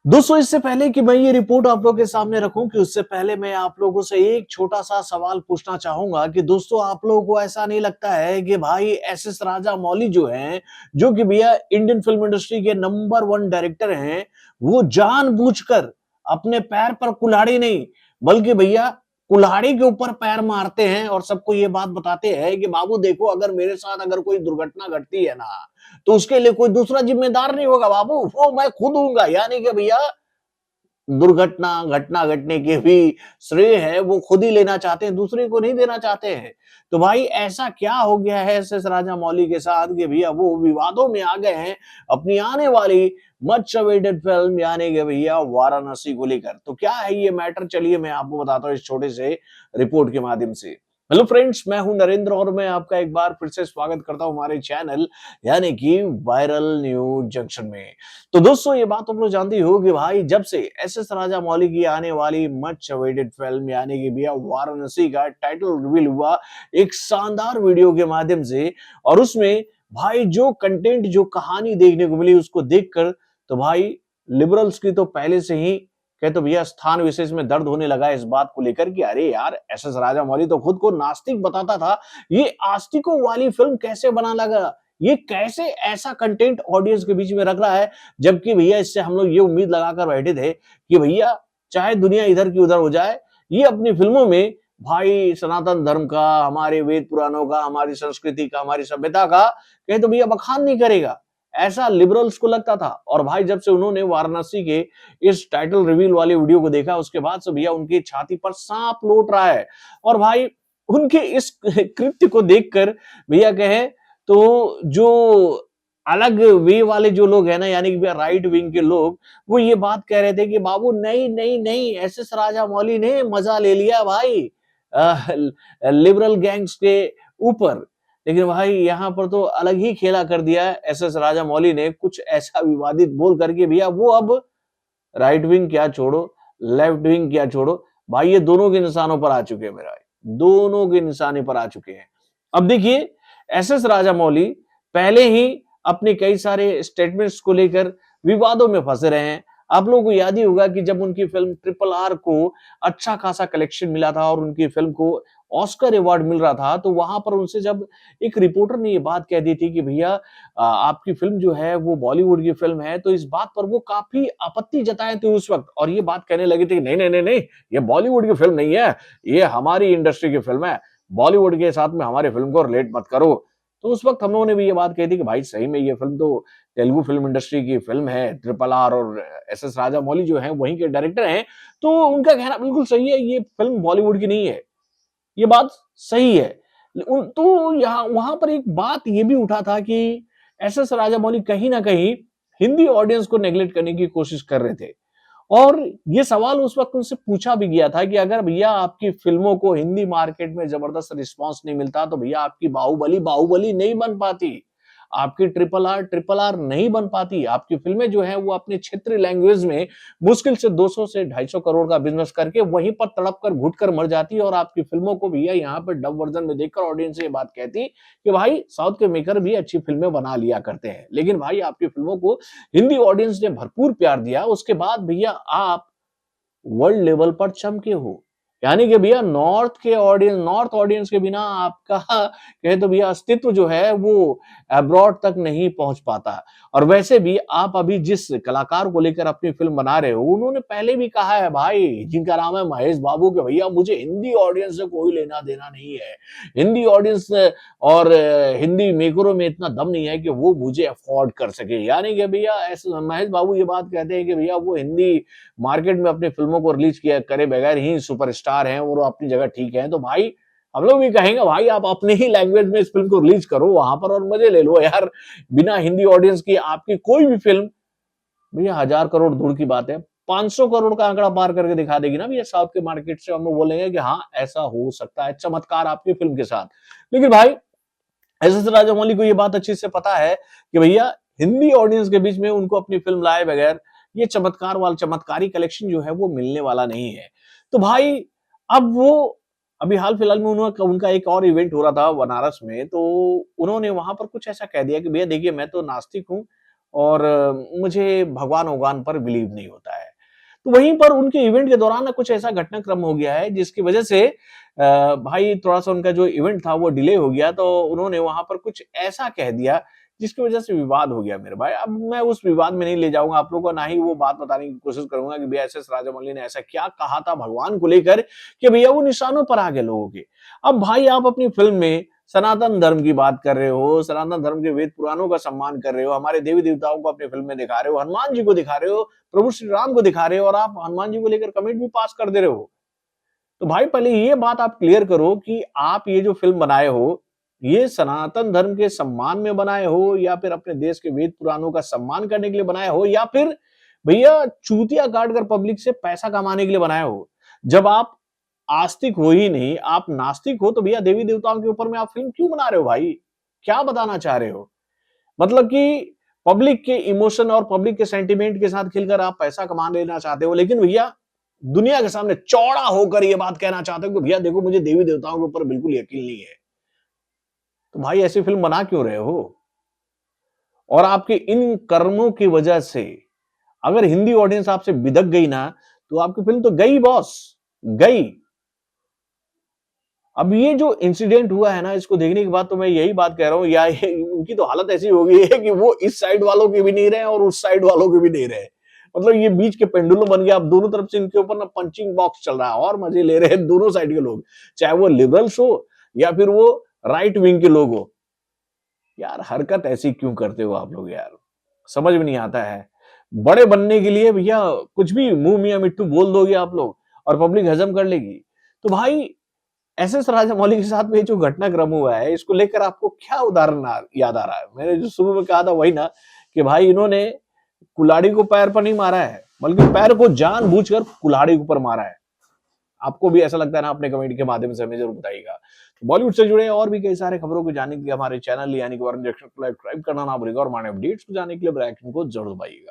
दोस्तों इससे पहले कि मैं ये रिपोर्ट आप लोगों के सामने रखूं कि उससे पहले मैं आप लोगों से एक छोटा सा सवाल पूछना चाहूंगा कि दोस्तों आप लोगों को ऐसा नहीं लगता है कि भाई एस राजा मौली जो हैं, जो कि भैया इंडियन फिल्म इंडस्ट्री के नंबर वन डायरेक्टर हैं, वो जानबूझकर अपने पैर पर कुल्हाड़ी नहीं बल्कि भैया कुल्हाड़ी के ऊपर पैर मारते हैं और सबको ये बात बताते हैं कि बाबू देखो अगर मेरे साथ अगर कोई दुर्घटना घटती है ना तो उसके लिए कोई दूसरा जिम्मेदार नहीं होगा बाबू, वो मैं खुद हूँगा। यानी कि भैया दुर्घटना घटना घटने के भी श्रेय है वो खुद ही लेना चाहते हैं, दूसरे को नहीं देना चाहते हैं। तो भाई ऐसा क्या हो गया है एस राजा मौली के साथ कि भैया वो विवादों में आ गए हैं अपनी आने वाली मच अवेटेड फिल्म यानी कि भैया वाराणसी को लेकर। तो क्या है ये मैटर, चलिए मैं आपको बताता हूँ इस छोटे से रिपोर्ट के माध्यम से। हेलो फ्रेंड्स, मैं हूं नरेंद्र और मैं आपका एक बार फिर से स्वागत करता हूं हमारे चैनल यानी कि वायरल न्यूज जंक्शन में। तो दोस्तों ये बात तुम लोग जानती हो कि भाई जब से एस राजा मौली की आने वाली मच अवेटेड फिल्म यानी कि भैया वाराणसी का टाइटल रिवील हुआ एक शानदार वीडियो के माध्यम से, और उसमें भाई जो कंटेंट जो कहानी देखने को मिली उसको देखकर तो भाई लिबरल्स की तो पहले से ही कहते तो भैया स्थान विशेष में दर्द होने लगा इस बात को लेकर कि अरे यार एस राजा मौली तो खुद को नास्तिक बताता था, ये आस्तिकों वाली फिल्म कैसे बना लगा, ये कैसे ऐसा कंटेंट ऑडियंस के बीच में रख रहा है। जबकि भैया इससे हम लोग ये उम्मीद लगाकर बैठे थे कि भैया चाहे दुनिया इधर की उधर हो जाए, ये अपनी फिल्मों में भाई सनातन धर्म का, हमारे वेद पुराणों का, हमारी संस्कृति का, हमारी सभ्यता का कहे तो भैया बखान नहीं करेगा, ऐसा लिबरल्स को लगता था। और भाई जब से उन्होंने वाराणसी के इस टाइटल रिवील वाले वीडियो को देखा उसके बाद से भैया उनकी छाती पर सांप लौट रहा है। और भाई उनके इस कृत्य को देखकर भैया कहे तो जो अलग वे वाले जो लोग हैं ना यानी कि राइट विंग के लोग, वो ये बात कह रहे थे कि बाबू नहीं नहीं नहीं एस राजा मौली ने मजा ले लिया भाई लिबरल गैंग्स के ऊपर। लेकिन भाई यहाँ पर तो अलग ही खेला कर दिया है एस राजा मौली ने, कुछ ऐसा विवादित बोल करके भैया वो अब राइट विंग क्या छोड़ो, लेफ्ट विंग क्या छोड़ो, भाई ये दोनों के निशानों पर आ चुके हैं मेरा भाई, दोनों के निशाने पर आ चुके हैं। अब देखिए एस राजा मौली पहले ही अपने कई सारे स्टेटमेंट्स को लेकर विवादों में फंसे रहे हैं। आप लोगों को याद ही होगा कि जब उनकी फिल्म ट्रिपल आर को अच्छा खासा कलेक्शन मिला था और उनकी फिल्म को ऑस्कर अवार्ड मिल रहा था, तो वहां पर उनसे जब एक रिपोर्टर ने ये बात कह दी थी कि भैया आपकी फिल्म जो है वो बॉलीवुड की फिल्म है, तो इस बात पर वो काफी आपत्ति जताए थे उस वक्त और ये बात कहने लगे थे कि नहीं नहीं नहीं नहीं, ये बॉलीवुड की फिल्म नहीं है, ये हमारी इंडस्ट्री की फिल्म है, बॉलीवुड के साथ में हमारी फिल्म को रिलेट मत करो। तो उस वक्त हम लोगों ने भी ये बात कही थी कि भाई सही में ये फिल्म तो तेलुगु फिल्म इंडस्ट्री की फिल्म है ट्रिपल आर, और एस राजा मौली जो है वहीं के डायरेक्टर हैं, तो उनका कहना बिल्कुल सही है, ये फिल्म बॉलीवुड की नहीं है, ये बात सही है। तो यहाँ वहां पर एक बात ये भी उठा था कि एस राजा मौली कहीं ना कहीं हिंदी ऑडियंस को नेगलेक्ट करने की कोशिश कर रहे थे। और ये सवाल उस वक्त उनसे पूछा भी गया था कि अगर भैया आपकी फिल्मों को हिंदी मार्केट में जबरदस्त रिस्पांस नहीं मिलता तो भैया आपकी बाहुबली बाहुबली नहीं बन पाती, आपकी ट्रिपल आर नहीं बन पाती, आपकी फिल्में जो है वो अपने क्षेत्रीय लैंग्वेज में मुश्किल से 200 से 250 करोड़ का बिजनेस करके वहीं पर तड़प कर घुट कर मर जाती है। और आपकी फिल्मों को भैया यहाँ पर डब वर्जन में देखकर ऑडियंस ये बात कहती कि भाई साउथ के मेकर भी अच्छी फिल्में बना लिया करते हैं, लेकिन भाई आपकी फिल्मों को हिंदी ऑडियंस ने भरपूर प्यार दिया, उसके बाद भैया आप वर्ल्ड लेवल पर चमके हो। यानी कि भैया नॉर्थ ऑडियंस के बिना आपका कहे तो भैया अस्तित्व जो है वो अब्रॉड तक नहीं पहुंच पाता। और वैसे भी आप अभी जिस कलाकार को लेकर अपनी फिल्म बना रहे हो उन्होंने पहले भी कहा है भाई, जिनका नाम है महेश बाबू, के भैया मुझे हिंदी ऑडियंस से कोई लेना देना नहीं है, हिंदी ऑडियंस और हिंदी मेकरों में इतना दम नहीं है कि वो मुझे अफोर्ड कर सके। यानी कि भैया ऐसे महेश बाबू ये बात कहते हैं कि भैया वो हिंदी मार्केट में अपनी फिल्मों को रिलीज किया करे बगैर ही सुपरस्टार हैं और वो अपनी जगह ठीक है। तो भाई हम लोग भी कहेंगे भाई आप अपने ही लैंग्वेज में इस फिल्म को रिलीज करो वहां पर और मजे ले लो यार, बिना हिंदी ऑडियंस की आपकी कोई भी फिल्म भैया 1000 करोड़ दूर की बात है, 500 करोड़ का आंकड़ा पार करके दिखा देगी ना भैया साउथ के मार्केट से, हम लोग बोलेंगे कि हाँ ऐसा हो सकता है, चमत्कार आपकी फिल्म के साथ। लेकिन भाई एस एस राजामौली को ये बात अच्छी से पता है कि भैया हिंदी ऑडियंस के बीच में उनको अपनी फिल्म लाए बगैर ये चमत्कार वाला चमत्कारी कलेक्शन जो है वो मिलने वाला नहीं है। तो भाई अब वो अभी हाल फिलहाल में उनका एक और इवेंट हो रहा था बनारस में, तो उन्होंने वहां पर कुछ ऐसा कह दिया कि भैया देखिए मैं तो नास्तिक हूँ और मुझे भगवान-वगवान पर बिलीव नहीं होता है। तो वहीं पर उनके इवेंट के दौरान ना कुछ ऐसा घटनाक्रम हो गया है जिसकी वजह से भाई थोड़ा-सा उनका जो इवेंट था वो डिले हो गया, तो उन्होंने वहाँ पर कुछ ऐसा कह दिया जिसकी वजह से विवाद हो गया मेरे भाई। अब मैं उस विवाद में नहीं ले जाऊँगा आप लोगों को, ना ही वो बात बताने की कोशिश करूँगा कि भैया एस.एस. राजामौली ने ऐसा क्या कहा था भगवान को लेकर कि भैया वो निशानों पर आ गए लोगों के। अब भाई आप अपनी फ़िल्म में सनातन धर्म की बात कर रहे हो, सनातन धर्म के वेद पुराणों का सम्मान कर रहे हो, हमारे देवी-देवताओं को अपनी फ़िल्म में दिखा रहे हो, हनुमान जी को दिखा रहे हो, प्रभु श्री राम को दिखा रहे हो और आप हनुमान जी को लेकर कमेंट भी पास कर दे रहे हो। तो भाई पहले ये बात आप क्लियर करो कि आप ये जो फ़िल्म बनाए हो, ये सनातन धर्म के सम्मान में बनाए हो या फिर अपने देश के वेद पुराणों का सम्मान करने के लिए बनाए हो या फिर भैया चूतिया काट कर पब्लिक से पैसा कमाने के लिए बनाए हो। जब आप आस्तिक हो ही नहीं, आप नास्तिक हो तो भैया देवी-देवताओं के ऊपर में आप फ़िल्म क्यों बना रहे हो भाई? क्या बताना चाह रहे हो? मतलब कि पब्लिक के इमोशन और पब्लिक के सेंटिमेंट के साथ खेलकर आप पैसा कमा लेना चाहते हो, लेकिन भैया दुनिया के सामने चौड़ा होकर ये बात कहना चाहते हो कि भैया देखो मुझे देवी-देवताओं के ऊपर बिल्कुल यकीन नहीं है। तो भाई ऐसी फ़िल्म बना क्यों रहे हो? और आपके इन कर्मों की वजह से अगर हिंदी ऑडियंस आपसे बिदक गई ना, तो आपकी फ़िल्म तो गई बॉस, गई। अब ये जो इंसिडेंट हुआ है ना, इसको देखने के बाद तो मैं यही बात कह रहा हूँ या ये उनकी तो हालत ऐसी हो गई है कि वो इस साइड वालों के भी नहीं रहे और उस साइड वालों के भी नहीं रहे। मतलब ये बीच के पेंडुलम बन गया, अब दोनों तरफ से इनके ऊपर ना पंचिंग बॉक्स चल रहा है और मजे ले रहे हैं दोनों साइड के लोग। चाहे वो लिबरल्स हो या फिर वो राइट विंग के लोग हो। यार हरकत ऐसी क्यों करते हो आप लोग यार? समझ में नहीं आता है। बड़े बनने के लिए भैया कुछ भी मुँह मियाँ मिट्ठू बोल दोगे आप लोग और पब्लिक हज़म कर लेगी। तो भाई एस.एस. राजामौली के साथ में ये जो घटनाक्रम हुआ है, इसको लेकर आपको क्या उदाहरण याद आ रहा है? मैंने जो शुरू में कहा था वही ना कि भाई इन्होंने कुल्हाड़ी को पैर पर नहीं मारा है, बल्कि पैर को जानबूझकर कुल्हाड़ी के ऊपर मारा है। आपको भी ऐसा लगता है ना? अपने कमेंट के माध्यम से हमें ज़रूर बताइएगा। तो बॉलीवुड से जुड़े और भी कई सारे खबरों को जानने के लिए हमारे चैनल यानी कि वारन जंक्शन को सब्सक्राइब करना ना भूलिएगा और हमारे अपडेट्स को जानने के लिए बेल आइकन को जरूर दबाइएगा।